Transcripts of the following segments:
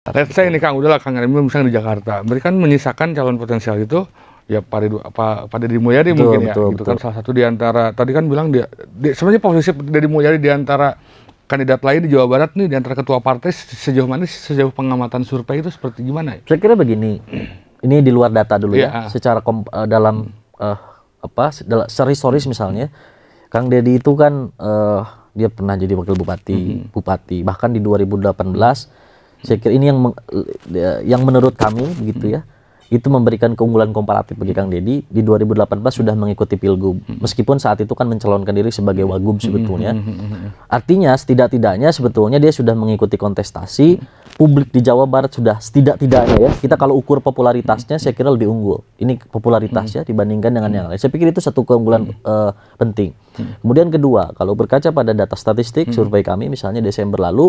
Let's say nih Kang, udahlah Kang Emil misalnya di Jakarta, mereka kan menyisakan calon potensial itu ya Pak Deddy Mulyadi mungkin ya, gitu kan salah satu di antara, tadi kan bilang dia sebenarnya posisi Deddy Mulyadi di antara kandidat lain di Jawa Barat nih, di antara ketua partai sejauh mana, sejauh pengamatan survei itu seperti gimana ya? Saya kira begini, ini di luar data dulu ya, secara dalam secara historis misalnya, Kang Deddy itu kan dia pernah jadi wakil bupati, bahkan di 2018 saya kira ini yang menurut kami gitu ya, itu memberikan keunggulan komparatif bagi Kang Deddy. Di 2018 sudah mengikuti Pilgub, meskipun saat itu kan mencalonkan diri sebagai Wagub sebetulnya. Artinya setidak-tidaknya sebetulnya dia sudah mengikuti kontestasi, publik di Jawa Barat sudah setidak-tidaknya ya, kita kalau ukur popularitasnya saya kira lebih unggul. Ini popularitasnya dibandingkan dengan yang lain. Saya pikir itu satu keunggulan penting. Kemudian kedua, kalau berkaca pada data statistik survei kami misalnya Desember lalu,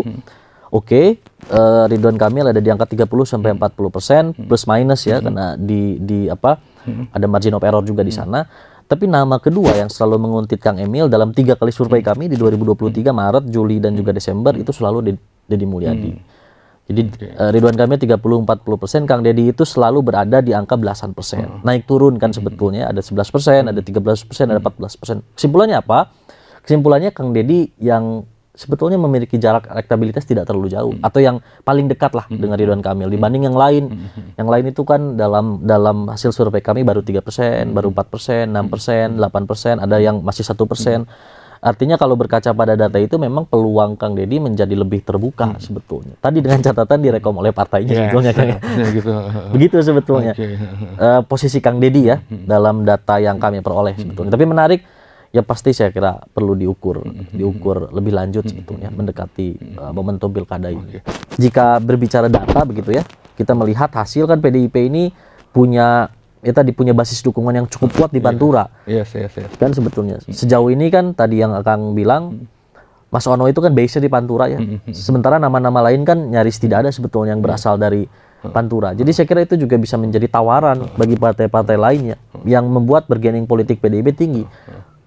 Ridwan Kamil ada di angka 30-40% plus minus ya, karena ada margin of error juga di sana. Tapi nama kedua yang selalu menguntit Kang Emil dalam 3 kali survei kami di 2023 Maret, Juli dan juga Desember itu selalu Deddy Mulyadi. Jadi Ridwan Kamil 30-40%, Kang Deddy itu selalu berada di angka belasan persen. Naik turun kan sebetulnya, ada 11%, ada 13%, ada 14%. Kesimpulannya apa? Kesimpulannya Kang Deddy yang sebetulnya memiliki jarak elektabilitas tidak terlalu jauh, atau yang paling dekat lah dengan Ridwan Kamil dibanding yang lain. Yang lain itu kan dalam hasil survei kami baru 3%, baru 4%, 6%, 8%, ada yang masih 1%. Artinya kalau berkaca pada data itu memang peluang Kang Deddy menjadi lebih terbuka sebetulnya. Tadi dengan catatan direkom oleh partainya sebetulnya kan. Begitu sebetulnya posisi Kang Deddy ya dalam data yang kami peroleh sebetulnya. Tapi menarik. Ya pasti saya kira perlu diukur lebih lanjut sebetulnya mendekati momentum pilkada ini. Jika berbicara data begitu ya, kita melihat hasil kan PDIP ini punya basis dukungan yang cukup kuat di Pantura. Kan sebetulnya sejauh ini kan tadi yang Kang bilang Mas Ono itu kan base-nya di Pantura ya. Sementara nama-nama lain kan nyaris tidak ada sebetulnya yang berasal dari Pantura. Jadi saya kira itu juga bisa menjadi tawaran bagi partai-partai lainnya yang membuat bargaining politik PDIP tinggi.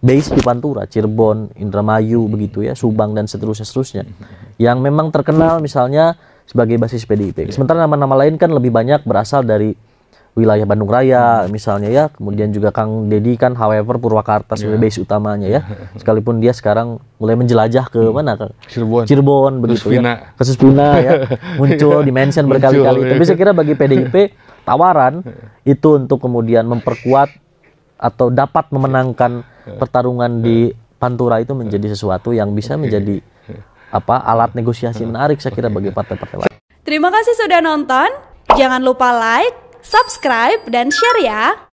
Base di Pantura, Cirebon, Indramayu begitu ya, Subang dan seterusnya. Yang memang terkenal misalnya sebagai basis PDIP. Sementara nama-nama lain kan lebih banyak berasal dari wilayah Bandung Raya misalnya ya. Kemudian juga Kang Deddy kan however Purwakarta sebagai base utamanya ya. Sekalipun dia sekarang mulai menjelajah ke mana? Cirebon begitu ya. Kasus Pina ya. Muncul di-mention berkali-kali. Tapi saya kira bagi PDIP tawaran itu untuk kemudian memperkuat atau dapat memenangkan pertarungan di Pantura itu menjadi sesuatu yang bisa menjadi alat negosiasi menarik saya kira bagi partai-partai lain. Terima kasih sudah nonton. Jangan lupa like, subscribe, dan share ya.